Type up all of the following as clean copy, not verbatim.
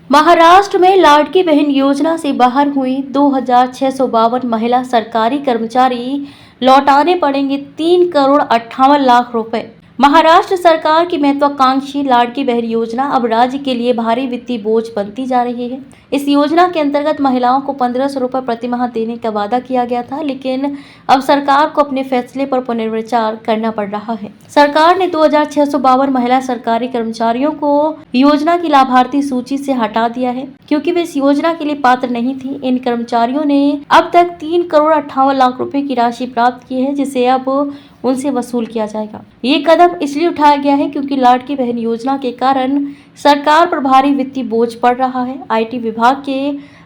महाराष्ट्र में लाडकी बहन योजना से बाहर हुई 2,652 महिला सरकारी कर्मचारी लौटाने पड़ेंगे 3,58 करोड़ रुपए। महाराष्ट्र सरकार की महत्वाकांक्षी लाडकी बहन योजना अब राज्य के लिए भारी वित्तीय बोझ बनती जा रही है। इस योजना के अंतर्गत महिलाओं को 1,500 रुपए प्रति माह देने का वादा किया गया था, लेकिन अब सरकार को अपने फैसले पर पुनर्विचार करना पड़ रहा है। सरकार ने 2,652 महिला सरकारी कर्मचारियों को योजना की लाभार्थी सूची से हटा दिया है, क्योंकि वे इस योजना के लिए पात्र नहीं थी। इन कर्मचारियों ने अब तक 3,58 करोड़ रुपए की राशि प्राप्त की है, जिसे अब उनसे वसूल किया जाएगा। ये कदम इसलिए उठाया गया है क्योंकि लाडकी बहन योजना के कारण सरकार पर भारी वित्तीय बोझ पड़ रहा है। आईटी विभाग के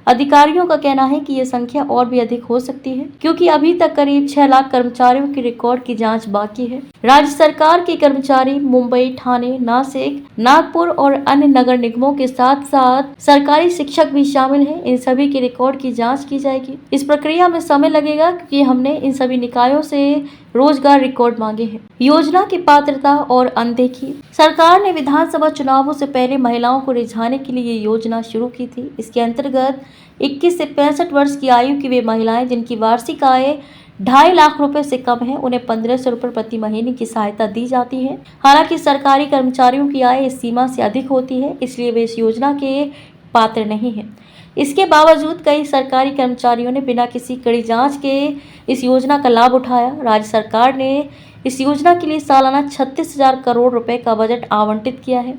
अधिकारियों का कहना है कि यह संख्या और भी अधिक हो सकती है, क्योंकि अभी तक करीब 6 लाख कर्मचारियों के रिकॉर्ड की जांच बाकी है। राज्य सरकार के कर्मचारी मुंबई, ठाणे, नासिक, नागपुर और अन्य नगर निगमों के साथ साथ सरकारी शिक्षक भी शामिल हैं। इन सभी के रिकॉर्ड की जांच की जाएगी। इस प्रक्रिया में समय लगेगा, क्योंकि हमने इन सभी निकायों से रोजगार रिकॉर्ड मांगे हैं। योजना की पात्रता और अनदेखी। सरकार ने विधानसभा चुनावों से पहले महिलाओं को रिझाने के लिए ये योजना शुरू की थी। इसके अंतर्गत 21 से 65 वर्ष की आयु की वे महिलाएं जिनकी वार्षिक आय 2.5 लाख रुपए से कम है, उन्हें 1,500 रुपए प्रति महीने की सहायता दी जाती है। हालांकि सरकारी कर्मचारियों की आय इस सीमा से अधिक होती है, इसलिए वे इस योजना के पात्र नहीं है। इसके बावजूद कई सरकारी कर्मचारियों ने बिना किसी कड़ी जांच के इस योजना का लाभ उठाया। राज्य सरकार ने इस योजना के लिए सालाना 36,000 करोड़ रुपए का बजट आवंटित किया है।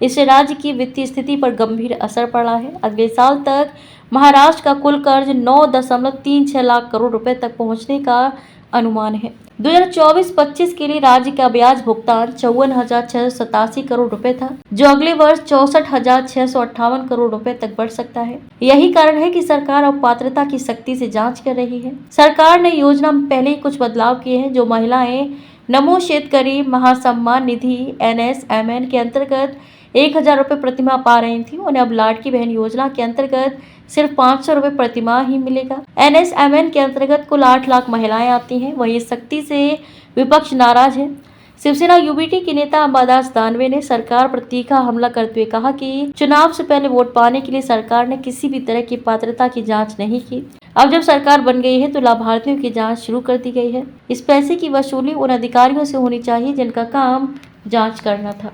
इससे राज्य की वित्तीय स्थिति पर गंभीर असर पड़ा है। अगले साल तक महाराष्ट्र का कुल कर्ज 9.36 लाख करोड़ रुपए तक पहुंचने का अनुमान है। 2024-25 के लिए राज्य का ब्याज भुगतान 54,687 करोड़ रुपए था, जो अगले वर्ष 64,658 करोड़ रुपए तक बढ़ सकता है। यही कारण है कि सरकार अब पात्रता की सख्ती से जांच कर रही है। सरकार ने योजना में पहले ही कुछ बदलाव किए हैं। जो महिलाएं नमो शेतकरी महासम्मान निधि NSMN के अंतर्गत 1,000 रुपए प्रतिमाह पा रही थी, उन्हें अब लाडकी बहन योजना के अंतर्गत सिर्फ 500 रुपए प्रतिमाह ही मिलेगा। NSMN के अंतर्गत कुल 8 लाख महिलाएं आती हैं। वहीं सख्ती से विपक्ष नाराज है। शिवसेना UBT के नेता अंबादास दानवे ने सरकार पर तीखा हमला करते हुए कहा कि चुनाव से पहले वोट पाने के लिए सरकार ने किसी भी तरह की पात्रता की जांच नहीं की। अब जब सरकार बन गई है तो लाभार्थियों की जांच शुरू कर दी गई है। इस पैसे की वसूली उन अधिकारियों से होनी चाहिए जिनका काम जांच करना था।